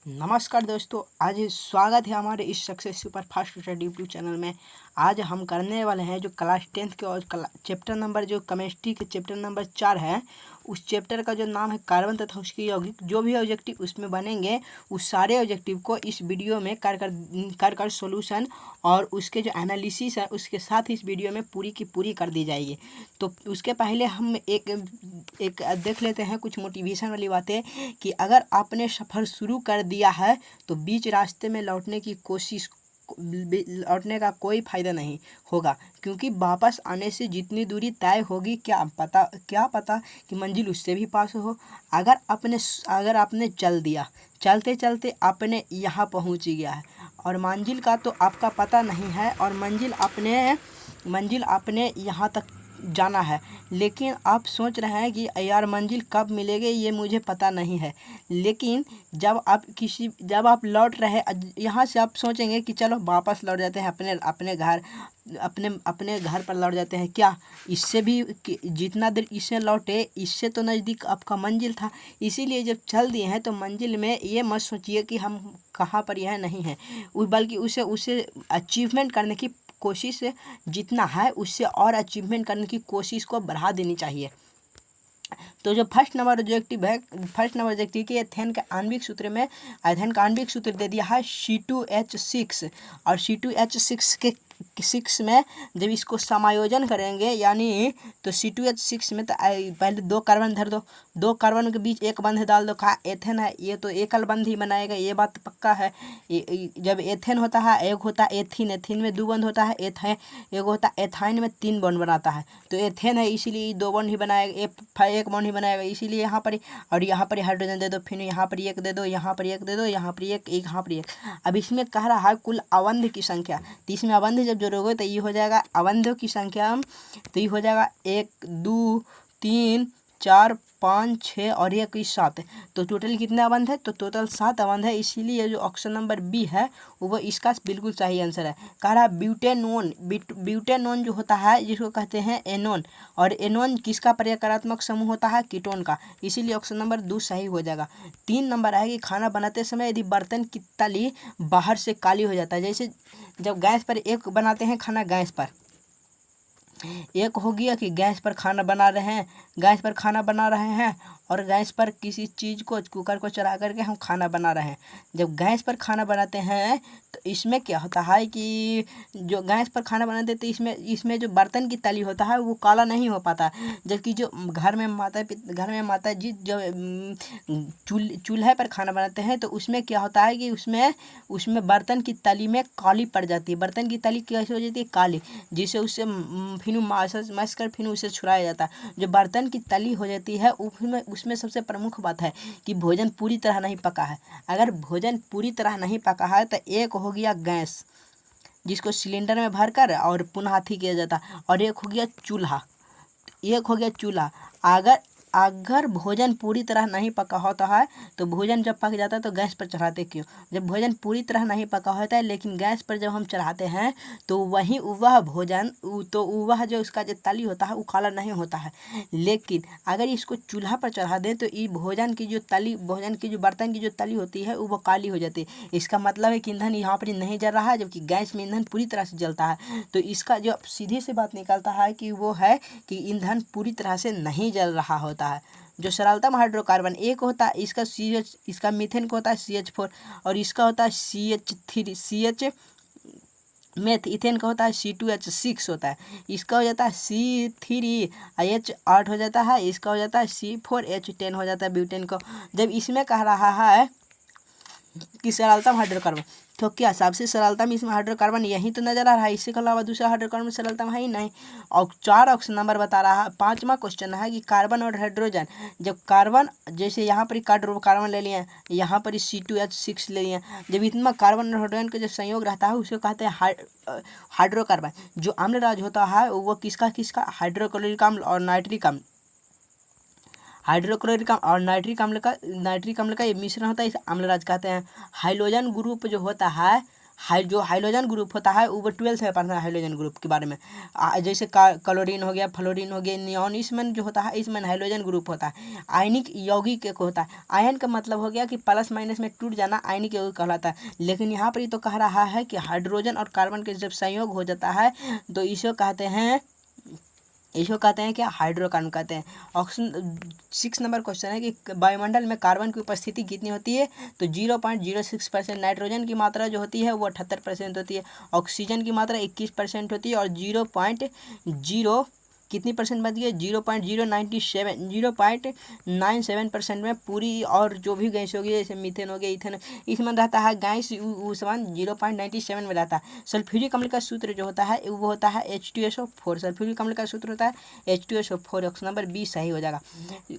नमस्कार दोस्तों, आज स्वागत है हमारे इस success super fast study YouTube channel में। आज हम करने वाले हैं जो क्लास 10th के और चैप्टर नंबर जो केमिस्ट्री के चैप्टर नंबर 4 है, उस चैप्टर का जो नाम है कार्बन तथा उसकी यौगिक। जो भी ऑब्जेक्टिव उसमें बनेंगे उस सारे ऑब्जेक्टिव को इस वीडियो में कर सोल्यूशन और उसके जो एनालिसिस है उसके साथ इस वीडियो में पूरी की पूरी कर दी जाएगी। तो उसके पहले हम एक देख लेते हैं कुछ मोटिवेशन वाली बातें कि अगर आपने सफ़र शुरू कर दिया है तो बीच रास्ते में लौटने का कोई फ़ायदा नहीं होगा, क्योंकि वापस आने से जितनी दूरी तय होगी क्या पता कि मंजिल उससे भी पास हो। अगर आपने चल दिया, चलते चलते आपने यहाँ पहुँच गया है और मंजिल का तो आपका पता नहीं है और मंजिल आपने यहाँ तक जाना है, लेकिन आप सोच रहे हैं कि यार मंजिल कब मिलेगी ये मुझे पता नहीं है। लेकिन जब आप लौट रहे यहाँ से, आप सोचेंगे कि चलो वापस लौट जाते हैं अपने घर पर लौट जाते हैं। क्या इससे भी जितना देर इससे लौटे इससे तो नज़दीक आपका मंजिल था। इसीलिए जब चल दिए हैं तो मंजिल में ये मत सोचिए कि हम कहाँ पर यह नहीं है, बल्कि उसे अचीवमेंट करने की कोशिश जितना है उससे और अचीवमेंट करने की कोशिश को बढ़ा देनी चाहिए। तो जो फर्स्ट नंबर ऑब्जेक्टिव के एथेन के आणविक सूत्र में एथेन का आणविक सूत्र दे दिया है C2H6 और C2H6 के 6 में जब इसको समायोजन करेंगे यानी तो C2H6 में तो पहले 2 कार्बन धर दो, 2 कार्बन के बीच एक बंध डाल दो। कहा एथेन है ये तो एकल बंध ही बनाएगा, ये बात तो पक्का है। जब एथेन होता है एक होता है एथीन, एथीन में 2 बंध होता है, एक होता है एथाइन में 3 बॉन्ड बनाता है। तो एथेन है इसीलिए 2 बॉन्ड ही बनाएगा, एक बॉन्ड ही बनाएगा, इसीलिए यहाँ पर और यहाँ पर हाइड्रोजन दे दो, फिर यहाँ पर एक दे दो, यहाँ पर एक दे दो, यहाँ पर एक, यहाँ पर एक। अब इसमें कह रहा है कुल अवंध की संख्या, तो इसमें अवंध जब जोड़ोगे तो ये हो जाएगा अवंधों की संख्या, तो ये हो जाएगा 1 2 3 4 5 6 और 1 7। तो टोटल कितने अवंध है? तो टोटल 7 अवंध है। इसीलिए जो ऑप्शन नंबर बी है वो इसका बिल्कुल सही आंसर है। कह रहा है ब्यूटेनोन जो होता है जिसको कहते हैं एनोन, और एनोन किसका प्रकारात्मक समूह होता है? कीटोन का। इसीलिए ऑप्शन नंबर 2 सही हो जाएगा। 3 नंबर है कि खाना बनाते समय यदि बर्तन की तली बाहर से काली हो जाता है, जैसे जब गैस पर एक बनाते हैं खाना, गैस पर एक हो गया कि गैस पर खाना बना रहे हैं और गैस पर किसी चीज़ को कुकर को चढ़ा करके हम खाना बना रहे हैं। जब गैस पर खाना बनाते हैं तो इसमें क्या होता है कि जो गैस पर खाना बनाते हैं तो इसमें जो बर्तन की तली होता है वो काला नहीं हो पाता, जबकि जो घर में माता जी जब चूल्हे पर खाना बनाते हैं तो उसमें क्या होता है कि उसमें बर्तन की तली में काली पड़ जाती है। बर्तन की तली कैसे हो जाती है? काली, जिससे उससे फिर मस कर फिर उसे छुड़ाया जाता है। जो बर्तन की तली हो जाती है उसमें सबसे प्रमुख बात है कि भोजन पूरी तरह नहीं पका है। अगर भोजन पूरी तरह नहीं पका है तो एक हो गया गैस जिसको सिलेंडर में भरकर और पुनः हाथी किया जाता, और एक हो गया चूल्हा। अगर भोजन पूरी तरह नहीं पका होता है तो भोजन जब पक जाता है तो गैस पर चढ़ाते क्यों? जब भोजन पूरी तरह नहीं पका होता है लेकिन गैस पर जब हम चढ़ाते हैं तो वह जो उसका जो तली होता है वो काला नहीं होता है। लेकिन अगर इसको चूल्हा पर चढ़ा दें तो ये बर्तन की जो तली होती है वो काली हो जाती है। इसका मतलब है कि ईंधन यहाँ पर नहीं जल रहा है, जबकि गैस में ईंधन पूरी तरह से जलता है। तो इसका जो सीधी सी बात निकलता है कि वो है कि ईंधन पूरी तरह से नहीं जल रहा होता है। जो सरलतम हाइड्रोकार्बन एक होता है इसका मीथेन का होता है CH4 और इसका होता है CH3 मेथ इथेन का होता है C2H6 होता है। इसका हो जाता है C3H8 हो जाता है, इसका हो जाता है C4H10 हो जाता है ब्यूटेन का। जब इसमें कह रहा है कि सरलतम हाइड्रोकार्बन, तो क्या सबसे सरलतम इसमें हाइड्रोकार्बन यही तो नजर आ रहा है, इसके अलावा दूसरा हाइड्रोकार्बन सरलतम है ही नहीं। और 4 ऑप्शन नंबर बता रहा है। 5वां क्वेश्चन है कि कार्बन और हाइड्रोजन, जब कार्बन जैसे यहाँ पर कार्बन ले लिए, यहाँ पर C2H6 ले लिए, जब इतना कार्बन और हाइड्रोजन का जो संयोग रहता है उसे कहते हैं हाइड्रोकार्बन। जो अम्लराज होता है वो किसका हाइड्रोक्लोरिक अम्ल और नाइट्रिक अम्ल, हाइड्रोक्लोरिक अम्ल और नाइट्रिक अम्ल का ये मिश्रण होता है, इसे अम्लराज कहते हैं। हाइड्रोजन ग्रुप जो होता है जो हाइड्रोजन ग्रुप होता है वो 12th में पढ़ना है हाइड्रोजन ग्रुप के बारे में। जैसे क्लोरीन हो गया, फ्लोरीन हो गया, नियॉन, इसमें जो होता है इसमें हाइड्रोजन ग्रुप होता है। आयनिक यौगिक एक होता है। आयन का मतलब हो गया कि प्लस माइनस में टूट जाना, आयनिक यौगिक कहलाता है। लेकिन यहाँ पर ये तो कह रहा है कि हाइड्रोजन और कार्बन के जब संयोग हो जाता है तो इसको कहते हैं क्या, हाइड्रोकार्बन कहते हैं। ऑप्शन 6 नंबर क्वेश्चन है कि वायुमंडल में कार्बन की उपस्थिति कितनी होती है, तो 0.06%। नाइट्रोजन की मात्रा जो होती है वो 78% होती है। ऑक्सीजन की मात्रा 21% होती है और 0.0 कितनी परसेंट बच गई, 0.97% में पूरी। और जो भी गैस होगी जैसे मीथेन हो गया, इथेन, इसमें रहता है गैस ऊष्मांक 0.97 में रहता है। सल्फ्यूरिक अम्ल का सूत्र जो होता है वो होता है H2SO4। सल्फ्यूरिक अम्ल का सूत्र होता है H2SO4। ऑप्शन नंबर 20 सही हो जाएगा।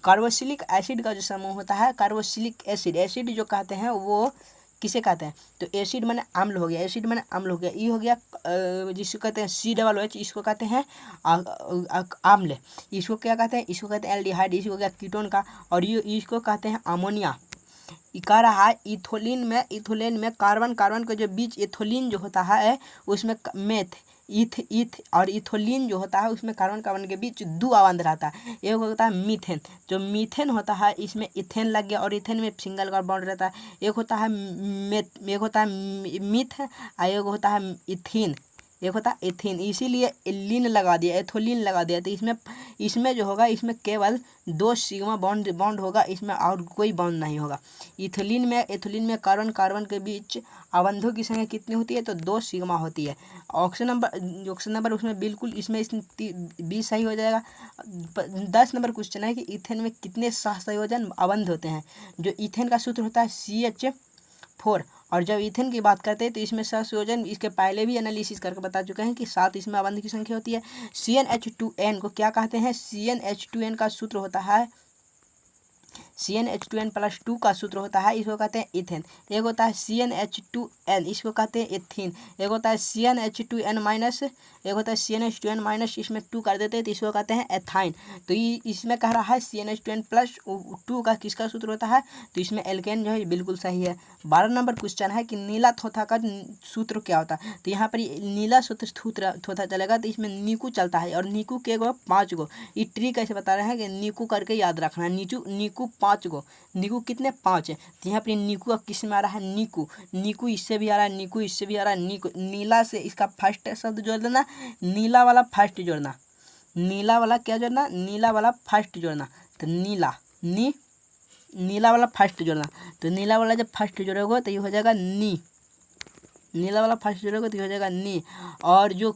कार्बोक्सिलिक एसिड का जो समूह होता है, कार्बोक्सिलिक एसिड, एसिड जो कहते हैं वो किसे कहते हैं, तो एसिड माने अम्ल हो गया, एसिड माने अम्ल हो गया। ये हो गया जिसको कहते हैं COOH, इसको कहते हैं अम्ल। इसको क्या कहते हैं, इसको कहते हैं एल्डिहाइड, इसको हो गया कीटोन का। और ये इसको कहते हैं अमोनिया। कह रहा है इथोलिन में कार्बन के जो बीच इथोलिन जो होता है उसमें ईथ और इथोलिन जो होता है उसमें कार्बन के बीच दो बंध रहता है। एक होता है मीथेन, जो मीथेन होता है इसमें इथेन लग गया और इथेन में सिंगल कार्बन बॉन्ड रहता है। एक होता है मीथ और एक होता है इथीन, एक होता है एथीन, इसीलिए लिन लगा दिया, एथोलिन लगा दिया। तो इसमें जो होगा इसमें केवल 2 सिग्मा बॉन्ड होगा, इसमें और कोई बॉन्ड नहीं होगा। एथोलिन में कार्बन के बीच अबंधों की संख्या कितनी होती है, तो 2 सिग्मा होती है। ऑप्शन नंबर उसमें बिल्कुल इसमें 20 सही हो जाएगा। 10 नंबर क्वेश्चन है कि इथेन में कितने सहसंयोजन अबंध होते हैं। जो इथेन का सूत्र होता है CH4। और जब इथेन की बात करते हैं तो इसमें सहसंयोजन इसके पहले भी एनालिसिस करके बता चुके हैं कि 7 इसमें अबंध की संख्या होती है। CnH2n को क्या कहते हैं, CnH2n का सूत्र होता है CnH2n+2 का सूत्र होता है, इसको कहते हैं इथेन। एक होता है CnH2n, इसको कहते हैं एथीन। एक होता है CnH2n-, एक होता है CnH2n-, इसमें 2 कर देते हैं तो इसको कहते हैं एथाइन। तो ये इसमें कह रहा है CnH2n+2 का किसका सूत्र होता है, तो इसमें एल्केन जो है बिल्कुल सही है। 12 नंबर क्वेश्चन है कि नीला थोथा का सूत्र क्या होता है, तो यहाँ पर नीला थोथा चलेगा तो इसमें नीकू चलता है। और नीकू के 5 गो, ये ट्री कैसे बता रहे हैं कि नीकू करके याद रखना है। नीकू 5 गो, नीकू कितने 5 है, तो यहाँ पर नीकू अब किस में आ रहा है, नीकू इससे भी आ रहा है, नीकू इससे भी आ रहा है। नीला से इसका फर्स्ट शब्द जोड़ देना, नीला वाला फर्स्ट जोड़ना, नीला वाला क्या जोड़ना, नीला वाला फर्स्ट जोड़ना। तो नीला वाला फर्स्ट जोड़ना, तो नीला वाला जब फर्स्ट जोड़ोगे तो ये हो जाएगा नीला वाला फर्स्ट जोड़ोगे तो ये हो जाएगा नी। और जो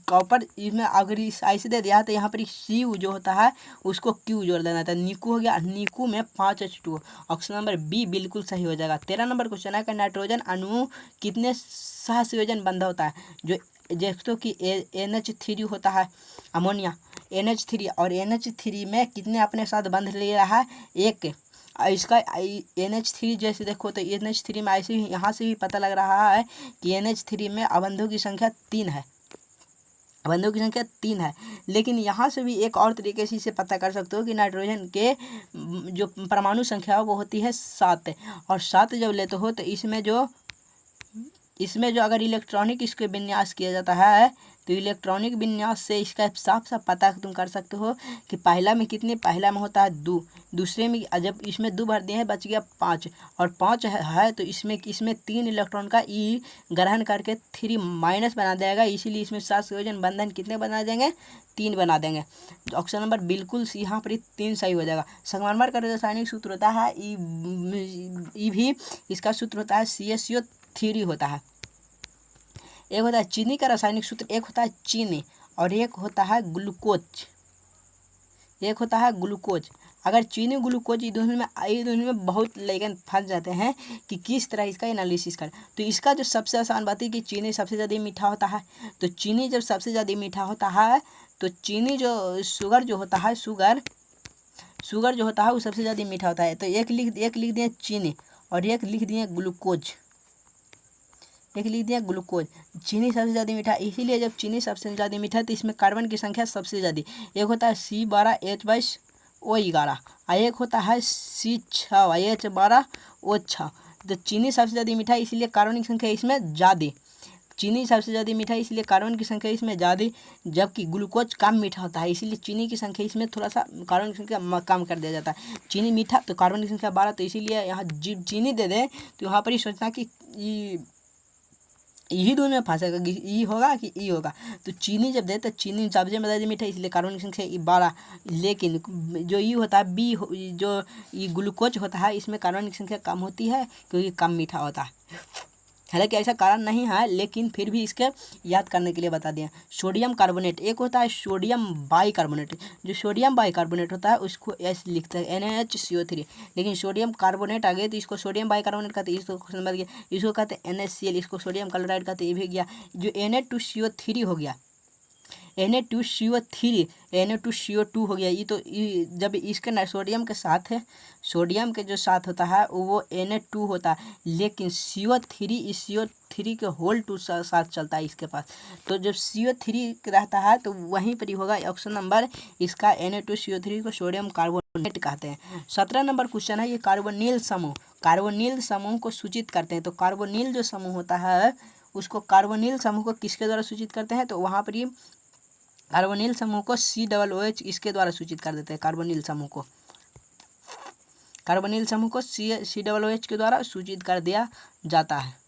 कॉपर इसमें अगर ऐसे दे दिया तो यहाँ पर सी जो होता है उसको क्यू जोड़ देना था, नीकू हो गया। नीकू में 5H2। ऑप्शन नंबर बी बिल्कुल सही हो जाएगा। 13 नंबर क्वेश्चन है कि नाइट्रोजन अणु कितने सहसंयोजन बंध होता है। जो जैसे कि NH3 होता है अमोनिया, NH3, और NH3 में कितने अपने साथ बंध ले रहा है, एक। इसका NH3 जैसे देखो तो NH3 में ऐसे ही यहाँ से भी पता लग रहा है कि NH3 में अबंधों की संख्या 3 है, अबंधों की संख्या 3 है। लेकिन यहाँ से भी एक और तरीके से इसे पता कर सकते हो कि नाइट्रोजन के जो परमाणु संख्या वो होती है 7। और 7 जब लेते हो तो इसमें जो अगर इलेक्ट्रॉनिक इसके विन्यास किया जाता है तो इलेक्ट्रॉनिक विन्यास से इसका साफ पता तुम कर सकते हो कि पहला में कितने, पहला में होता है 2, दूसरे में जब इसमें 2 भर दिए हैं बच गया 5, और 5 है तो इसमें 3 इलेक्ट्रॉन का ई ग्रहण करके 3- बना देगा, इसीलिए इसमें सहसंयोजन बंधन कितने बना देंगे, 3 बना देंगे। ऑप्शन नंबर बिल्कुल यहाँ पर 3 सही हो जाएगा। संगमरमर का रासायनिक सूत्र होता है ई भी, इसका सूत्र होता है CaCO3 होता है। एक होता है चीनी का रासायनिक सूत्र, एक होता है चीनी और एक होता है ग्लूकोज। अगर चीनी ग्लूकोज ये दोनों में बहुत लेकिन फंस जाते हैं कि किस तरह इसका एनालिसिस करें। तो इसका जो सबसे आसान बात है कि चीनी सबसे ज़्यादा मीठा होता है। तो चीनी जब सबसे ज़्यादा मीठा होता है तो चीनी जो शुगर जो होता है वो सबसे ज़्यादा मीठा होता है। तो एक लिख दिए चीनी और एक लिख दिए ग्लूकोज, चीनी सबसे ज़्यादा मीठा, इसीलिए जब चीनी सबसे ज़्यादा मीठा है तो इसमें कार्बन की संख्या सबसे ज़्यादा। एक होता है C12H22O11 और एक होता है C6H12O6। तो चीनी सबसे ज़्यादा मीठा है, इसलिए कार्बन की संख्या इसमें ज़्यादा। चीनी सबसे ज़्यादा मीठा है, इसलिए कार्बन की संख्या इसमें ज़्यादा, जबकि ग्लूकोज कम मीठा होता है, इसीलिए चीनी की संख्या इसमें थोड़ा सा कार्बन की संख्या कम कर दिया जाता है। चीनी मीठा तो कार्बन की संख्या 12, तो इसीलिए यहाँ जब चीनी दे दें तो यहाँ पर ही सोचना कि यही दोनों में फंसेगा कि ई होगा कि ई होगा। तो चीनी जब दे तो चीनी सबसे ज़्यादा मीठा, इसलिए कार्बन की संख्या 12। लेकिन जो ई होता है जो ये ग्लूकोज होता है, इसमें कार्बन की संख्या कम होती है क्योंकि कम मीठा होता है। हालांकि ऐसा कारण नहीं है, लेकिन फिर भी इसके याद करने के लिए बता दिया। सोडियम कार्बोनेट, एक होता है सोडियम बाइकार्बोनेट। जो सोडियम बाइकार्बोनेट होता है उसको एस लिखते हैं NaHCO3, लेकिन सोडियम कार्बोनेट आ गए तो इसको सोडियम बाइकार्बोनेट कहते हैं। इसको कहते हैं NaCl, इसको सोडियम क्लोराइड कहते हैं। ये भी गया। जो Na2CO3 हो गया, Na2CO2 हो गया। ये तो जब इसके सोडियम के साथ है, सोडियम के जो साथ होता है वो Na2 होता है, लेकिन CO3 इस CO3 के होल 2 साथ चलता है इसके पास। तो जब CO3 रहता है तो वहीं पर ही होगा ऑप्शन नंबर इसका Na2CO3 को सोडियम कार्बोनेट कहते हैं। 17 नंबर क्वेश्चन है ये कार्बोनिल समूह। कार्बोनिल समूह को सूचित करते हैं। तो कार्बोनिल जो समूह होता है उसको कार्बोनिल समूह को किसके द्वारा सूचित करते हैं? तो वहाँ पर ये कार्बोनिल समूह को COOH इसके द्वारा सूचित कर देते हैं। कार्बोनिल समूह को COOH के द्वारा सूचित कर दिया जाता है।